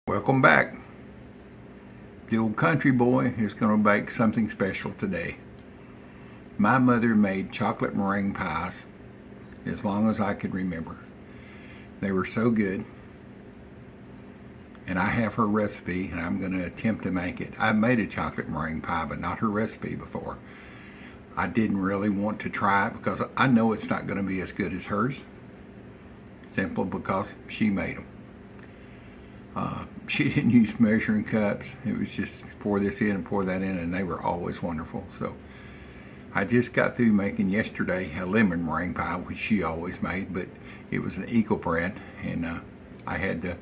Welcome back. The old country boy is going to bake something special today. My mother made chocolate meringue pies as long as I could remember. They were so good. And I have her recipe and I'm going to attempt to make it. I've made a chocolate meringue pie, but not her recipe before. I didn't really want to try it because I know it's not going to be as good as hers. Simply because she made them. She didn't use measuring cups. It was just pour this in and pour that in, and they were always wonderful. So I just got through making yesterday a lemon meringue pie, which she always made, but it was an eco brand, and I had to.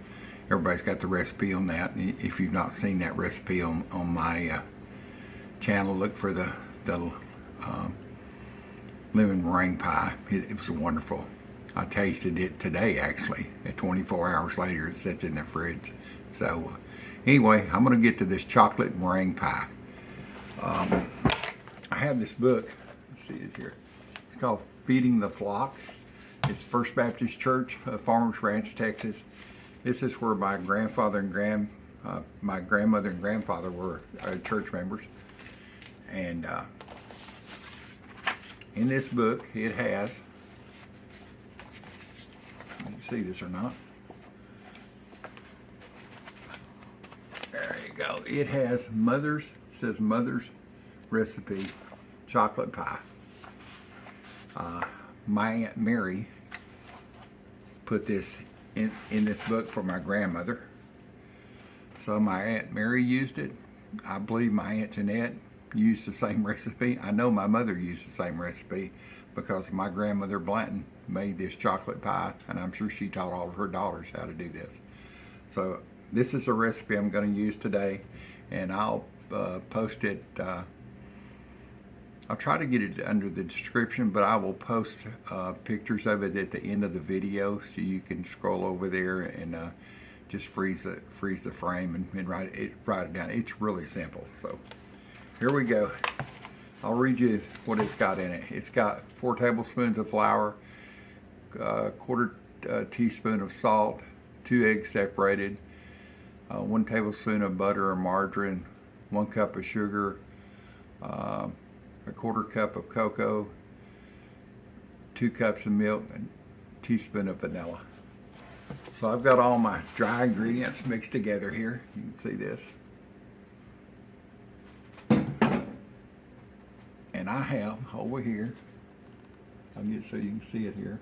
Everybody's got the recipe on that. If you've not seen that recipe on my channel, look for the lemon meringue pie. It was wonderful. I tasted it today, actually. At 24 hours later, it sits in the fridge. So, anyway, I'm going to get to this chocolate meringue pie. I have this book. Let's see it here. It's called Feeding the Flock. It's First Baptist Church, Farmers Ranch, Texas. This is where my grandfather and my grandmother and grandfather were church members. And in this book, it has. You can see this or not. There you go. It has says Mother's Recipe Chocolate Pie. My Aunt Mary put this in this book for my grandmother. So my Aunt Mary used it. I believe my Aunt Jeanette used the same recipe. I know my mother used the same recipe because my grandmother Blanton made this chocolate pie, and I'm sure she taught all of her daughters how to do this. So this is a recipe I'm going to use today, and I'll post it. I'll try to get it under the description, but I will post pictures of it at the end of the video, so you can scroll over there and just freeze the frame and write it down. It's really simple. So here we go. I'll read you what it's got in it. It's got 4 tablespoons of flour, a quarter teaspoon of salt, 2 eggs separated, 1 tablespoon of butter or margarine, 1 cup of sugar, a quarter cup of cocoa, 2 cups of milk, and a teaspoon of vanilla. So I've got all my dry ingredients mixed together here. You can see this. And I have over here, I'll get so you can see it here,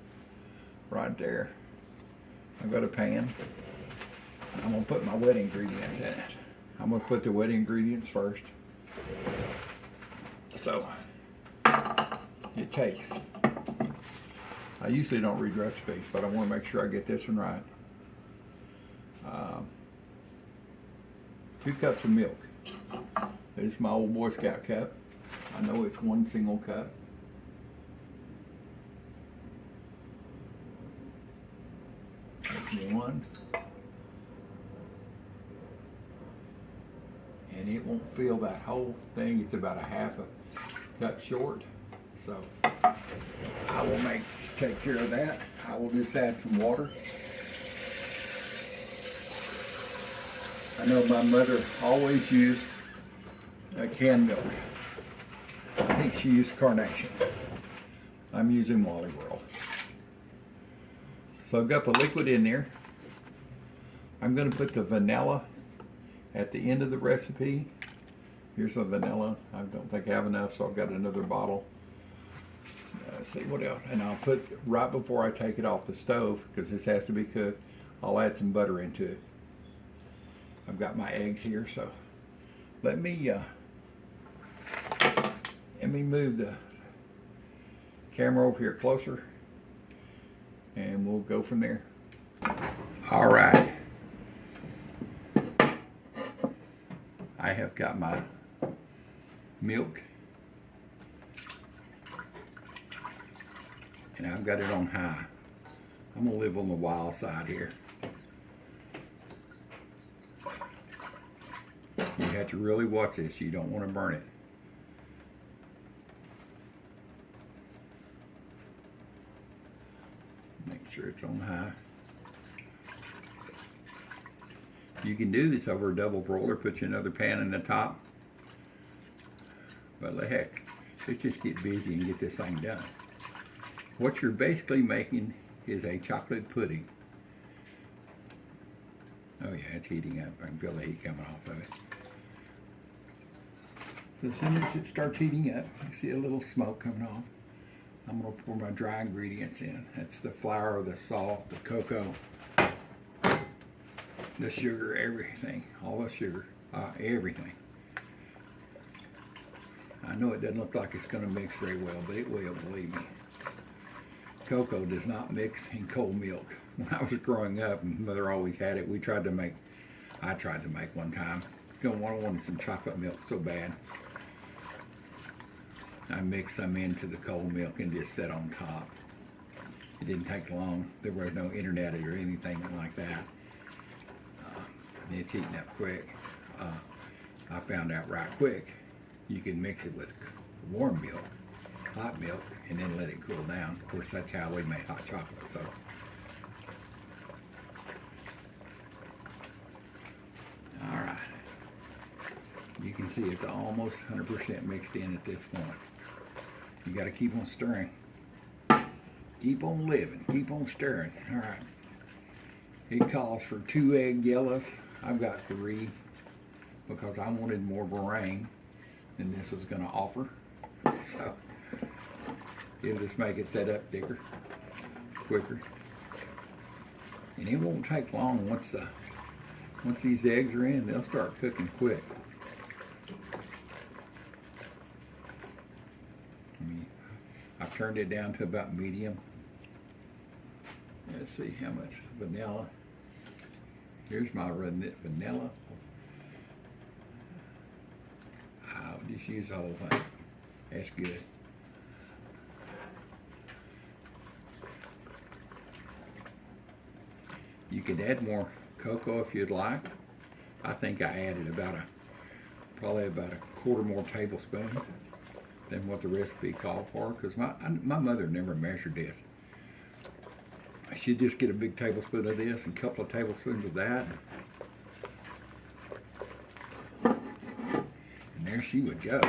right there. I've got a pan. I'm going to put my wet ingredients in it. I'm going to put the wet ingredients first. So, it tastes. I usually don't read recipes, but I want to make sure I get this one right. 2 cups of milk. This is my old Boy Scout cup. I know it's 1 single cup. That's 1. And it won't fill that whole thing. It's about a half a cup short. So I will take care of that. I will just add some water. I know my mother always used canned milk. I think she used Carnation. I'm using Wally World. So I've got the liquid in there. I'm going to put the vanilla at the end of the recipe. Here's the vanilla. I don't think I have enough, so I've got another bottle. Let's see what else. And I'll put, right before I take it off the stove, because this has to be cooked, I'll add some butter into it. I've got my eggs here, so let me move the camera over here closer, and we'll go from there. All right. I have got my milk, and I've got it on high. I'm gonna live on the wild side here. You have to really watch this. You don't want to burn it. Make sure it's on high. You can do this over a double broiler, put you another pan in the top. But heck, let's just get busy and get this thing done. What you're basically making is a chocolate pudding. Oh yeah, it's heating up. I can feel the heat coming off of it. So as soon as it starts heating up, I see a little smoke coming off. I'm going to pour my dry ingredients in. That's the flour, the salt, the cocoa, the sugar, everything. All the sugar, everything. I know it doesn't look like it's going to mix very well, but it will, believe me. Cocoa does not mix in cold milk. When I was growing up, and Mother always had it, I tried to make one time. I wanted some chocolate milk so bad. I mixed some into the cold milk and just set on top. It didn't take long. There was no internet or anything like that. It's heating up quick. I found out right quick you can mix it with warm milk, hot milk, and then let it cool down. Of course, that's how we made hot chocolate. So, all right. You can see it's almost 100% mixed in at this point. You got to keep on stirring. Keep on living. Keep on stirring. All right. It calls for 2 egg yellows. I've got 3 because I wanted more meringue than this was going to offer. So it'll just make it set up thicker, quicker. And it won't take long once these eggs are in, they'll start cooking quick. I've turned it down to about medium. Let's see how much vanilla. Here's my vanilla. I'll just use the whole thing. That's good. You could add more cocoa if you'd like. I think I added probably about a quarter more tablespoon than what the recipe called for, because my mother never measured this. She'd just get a big tablespoon of this and a couple of tablespoons of that. And there she would go.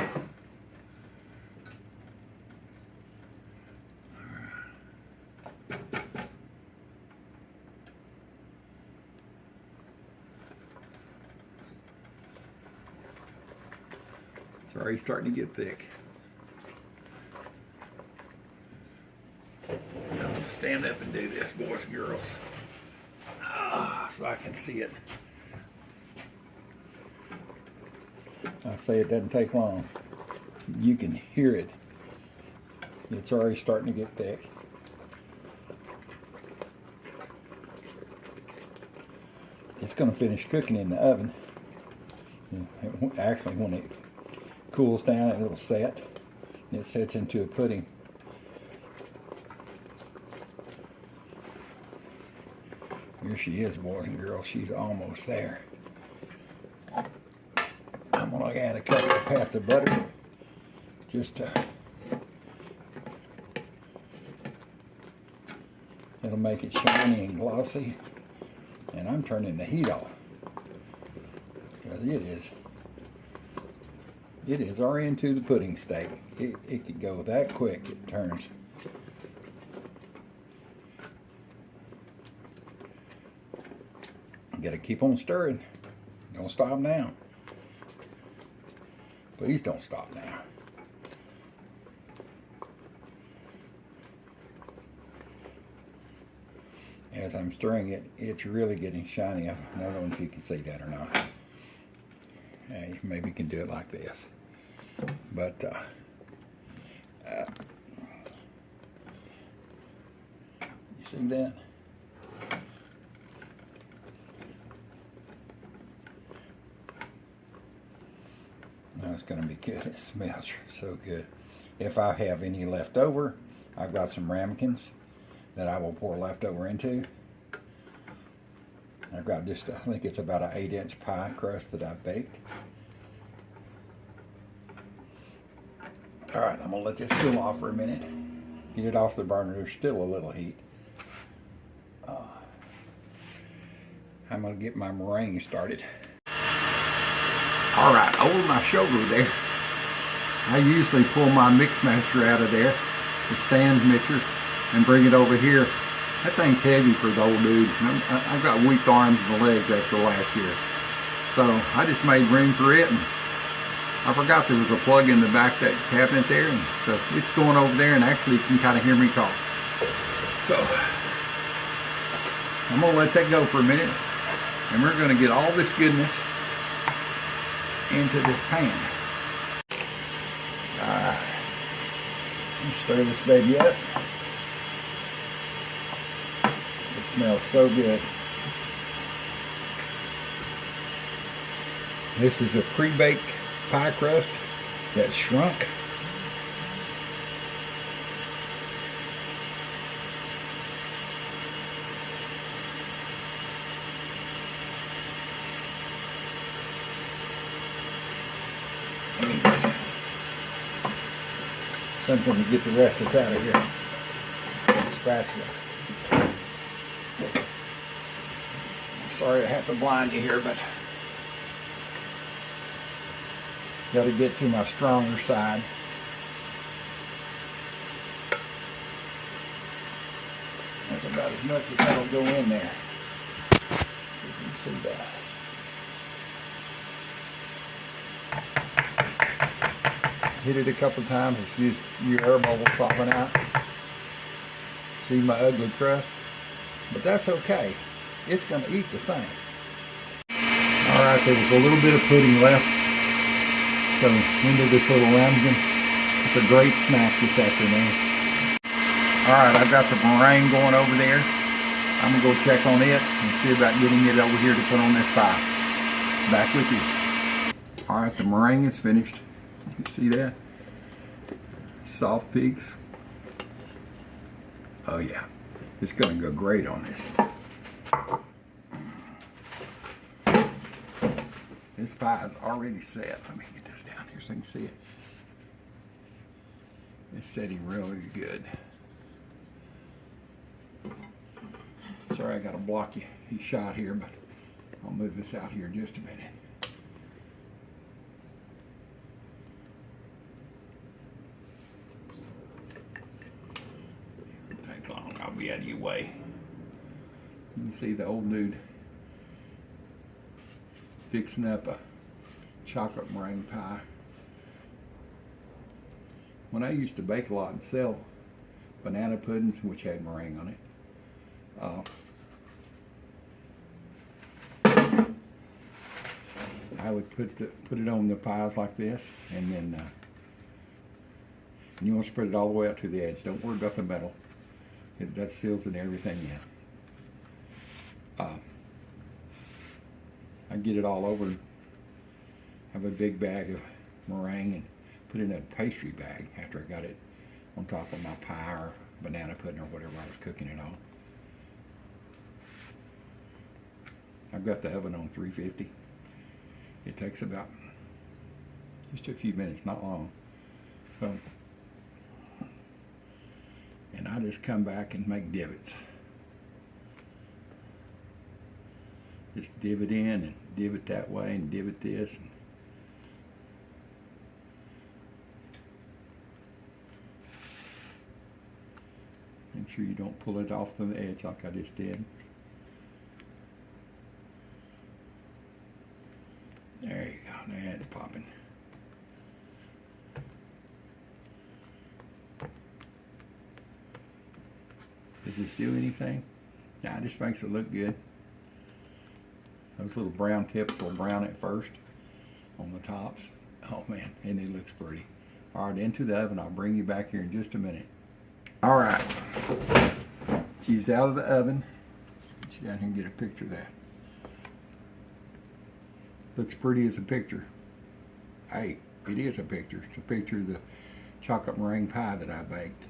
It's already starting to get thick. Stand up and do this, boys and girls, so I can see it. I say it doesn't take long. You can hear it. It's already starting to get thick. It's going to finish cooking in the oven. Actually, when it cools down, it'll set. It sets into a pudding. Here she is, boys and girls. She's almost there. I'm going to add a couple of pats of butter. Just it'll make it shiny and glossy. And I'm turning the heat off, because it is already into the pudding state. It could go that quick. It turns. You gotta keep on stirring. Don't stop now. Please don't stop now. As I'm stirring it, it's really getting shiny. I don't know if you can see that or not. Hey, maybe you can do it like this. But you see that? That's going to be good. It smells so good. If I have any left over, I've got some ramekins that I will pour leftover into. I've got just, I think it's about an 8-inch pie crust that I've baked. All right, I'm gonna let this cool off for a minute. Get it off the burner. There's still a little heat. I'm gonna get my meringue started. All right, over my shoulder there, I usually pull my Mixmaster out of there, the Stan's mixer, and bring it over here. That thing's heavy for the old dude. I've got weak arms and legs after last year. So I just made room for it, and I forgot there was a plug in the back of that cabinet there, and so it's going over there, and actually you can kind of hear me talk. So I'm gonna let that go for a minute, and we're gonna get all this goodness into this pan. Stir this baby up. It smells so good. This is a pre-baked pie crust that's shrunk. Something to get the rest of this out of here. Spatula. I'm sorry I have to blind you here, but got to get to my stronger side. That's about as much as that'll go in there. So you can see that. Hit it a couple times, it's your air bubbles popping out. See my ugly crust? But that's okay. It's going to eat the same. Alright, there was a little bit of pudding left. So into this little ramekin. It's a great snack this afternoon. Alright, I've got the meringue going over there. I'm going to go check on it and see about getting it over here to put on this pie. Back with you. Alright, the meringue is finished. You see that? Soft peaks. Oh yeah, it's going to go great on this. This pie is already set. Let me get this down here so you can see it. It's setting really good. Sorry I got to block you shot here, but I'll move this out here in just a minute. I'll be out of your way. You can see the old dude fixing up a chocolate meringue pie. When I used to bake a lot and sell banana puddings, which had meringue on it, I would put it on the pies like this, and then you want to spread it all the way out to the edge. Don't worry about the metal. That seals and everything in. I get it all over and have a big bag of meringue and put it in a pastry bag after I got it on top of my pie or banana pudding or whatever I was cooking it on. I've got the oven on 350. It takes about just a few minutes, not long. So, and I just come back and make divots. Just divot in and divot that way and divot this. Make sure you don't pull it off the edge like I just did. There you go, that's popping. Does this do anything? Nah, it just makes it look good. Those little brown tips will brown at first on the tops. Oh man, and it looks pretty. All right, into the oven. I'll bring you back here in just a minute. All right, she's out of the oven. Get you down here and get a picture of that. Looks pretty as a picture. Hey, it is a picture. It's a picture of the chocolate meringue pie that I baked.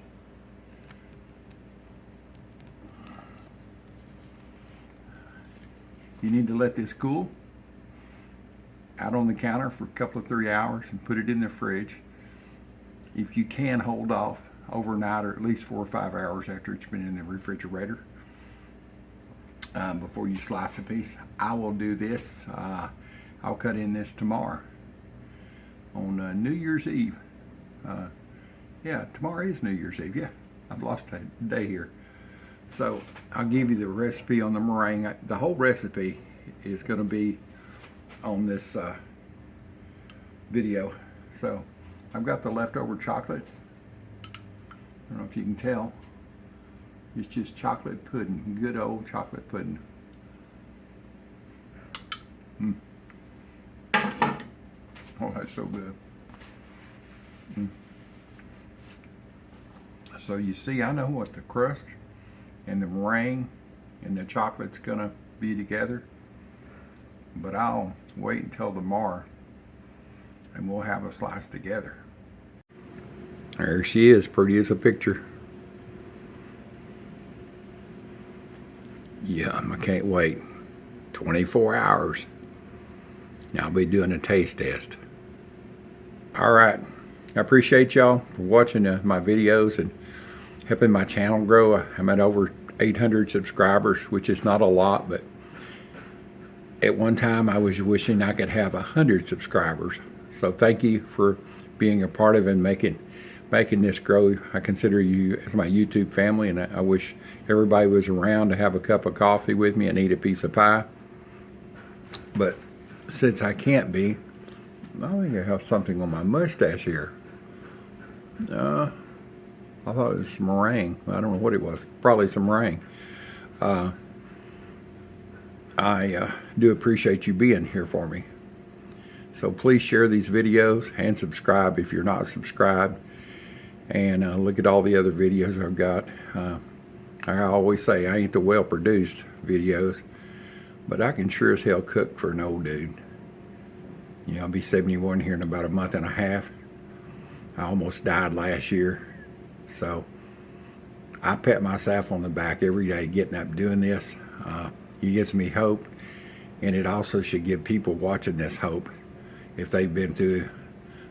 You need to let this cool out on the counter for a couple of 3 hours and put it in the fridge. If you can, hold off overnight or at least 4 or 5 hours after it's been in the refrigerator. before you slice a piece. I will do this. I'll cut in this tomorrow on New Year's Eve. Yeah, tomorrow is New Year's Eve. Yeah, I've lost a day here. So I'll give you the recipe on the meringue. The whole recipe is going to be on this video. So I've got the leftover chocolate. I don't know if you can tell. It's just chocolate pudding, good old chocolate pudding. Oh, that's so good. So you see, I know what the crust and the meringue and the chocolate's gonna be together, but I'll wait until tomorrow and we'll have a slice together. There she is, pretty as a picture. Yum, I can't wait. 24 hours. Now I'll be doing a taste test. All right, I appreciate y'all for watching my videos and helping my channel grow. I'm at over 800 subscribers, which is not a lot, but at one time I was wishing I could have 100 subscribers. So thank you for being a part of it and making this grow. I consider you as my YouTube family, and I wish everybody was around to have a cup of coffee with me and eat a piece of pie. But since I can't be, I think I have something on my mustache here. I thought it was some meringue. I don't know what it was. Probably some meringue. I do appreciate you being here for me. So please share these videos and subscribe if you're not subscribed. And look at all the other videos I've got. I always say I ain't the well-produced videos, but I can sure as hell cook for an old dude. You know, I'll be 71 here in about a month and a half. I almost died last year. So I pat myself on the back every day getting up doing this. It gives me hope, and it also should give people watching this hope. If they've been through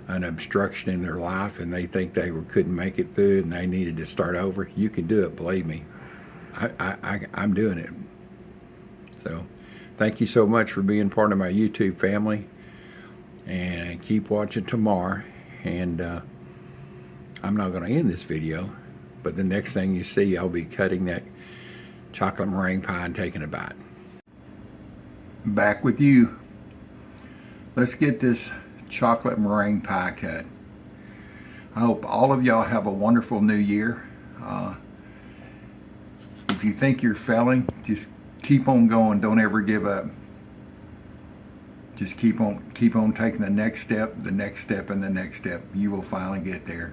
an obstruction in their life and they think they couldn't make it through and they needed to start over, you can do it, believe me. I'm doing it. So thank you so much for being part of my YouTube family, and keep watching tomorrow. And I'm not going to end this video, but the next thing you see, I'll be cutting that chocolate meringue pie and taking a bite. Back with you. Let's get this chocolate meringue pie cut. I hope all of y'all have a wonderful new year. If you think you're failing, just keep on going. Don't ever give up. Just keep on taking the next step, and the next step. You will finally get there.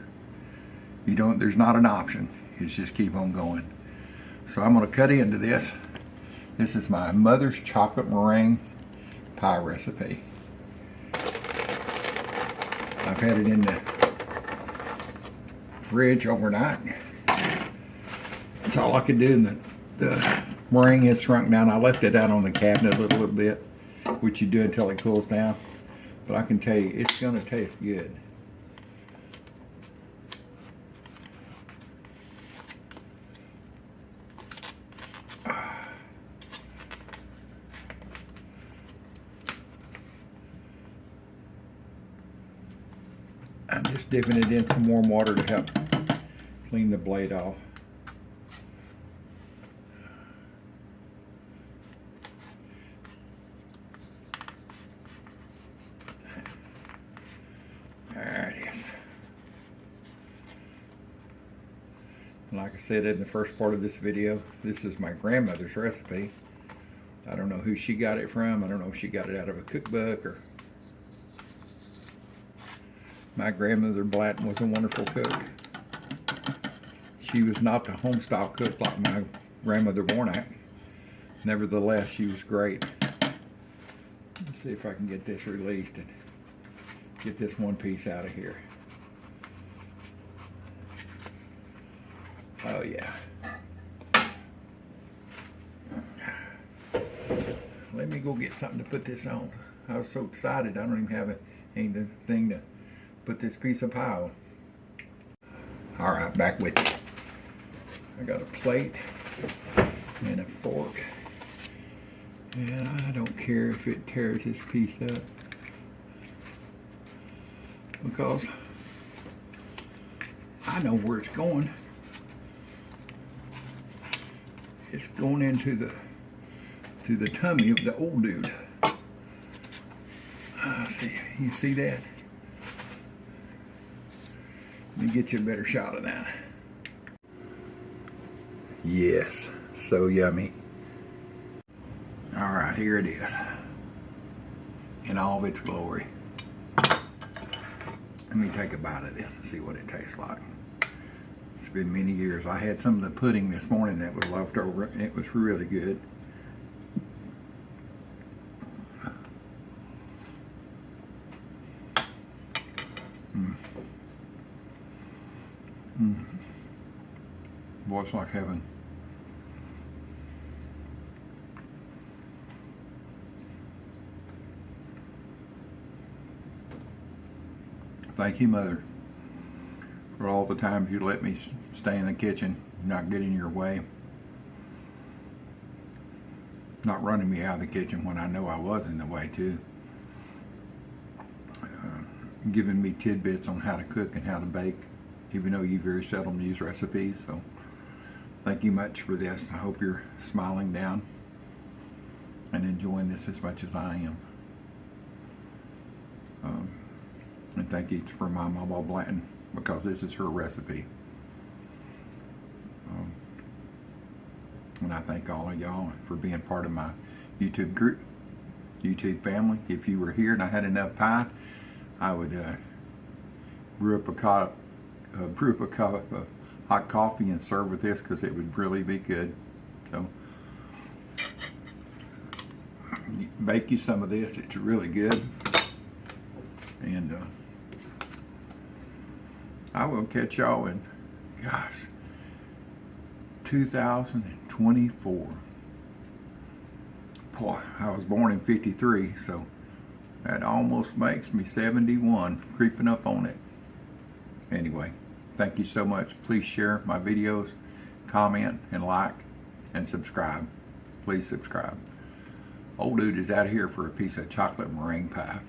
There's not an option. It's just keep on going. So I'm going to cut into this. This is my mother's chocolate meringue pie recipe. I've had it in the fridge overnight. That's all I could do. And the meringue has shrunk down. I left it out on the cabinet a little bit, which you do until it cools down. But I can tell you, it's going to taste good. I'm just dipping it in some warm water to help clean the blade off. There it is. Like I said in the first part of this video, this is my grandmother's recipe. I don't know who she got it from. I don't know if she got it out of a cookbook or... My grandmother Blatton was a wonderful cook. She was not the homestyle cook like my grandmother Bornak. Nevertheless, she was great. Let's see if I can get this released and get this one piece out of here. Oh yeah. Let me go get something to put this on. I was so excited I don't even have anything to put this piece of pie on. All right, back with you. I got a plate and a fork. And I don't care if it tears this piece up, because I know where it's going. It's going into the tummy of the old dude. See, you see that? Let me get you a better shot of that. Yes, so yummy. All right, here it is in all of its glory. Let me take a bite of this and see what it tastes like. It's been many years. I had some of the pudding this morning that was left over. It was really good. Boy, it's like heaven. Thank you, Mother, for all the times you let me stay in the kitchen, not get in your way, not running me out of the kitchen when I know I was in the way too, giving me tidbits on how to cook and how to bake, even though you very seldom use recipes. So thank you much for this. I hope you're smiling down and enjoying this as much as I am. And thank you for my Mama Blanton, because this is her recipe. And I thank all of y'all for being part of my YouTube group, YouTube family. If you were here and I had enough pie, I would brew up a cup of hot coffee and serve with this, because it would really be good. So bake you some of this. It's really good. And I will catch y'all in, gosh, 2024. Boy, I was born in 53, so that almost makes me 71, creeping up on it. Anyway, thank you so much. Please share my videos, comment, and like, and subscribe. Please subscribe. Old dude is out of here for a piece of chocolate meringue pie.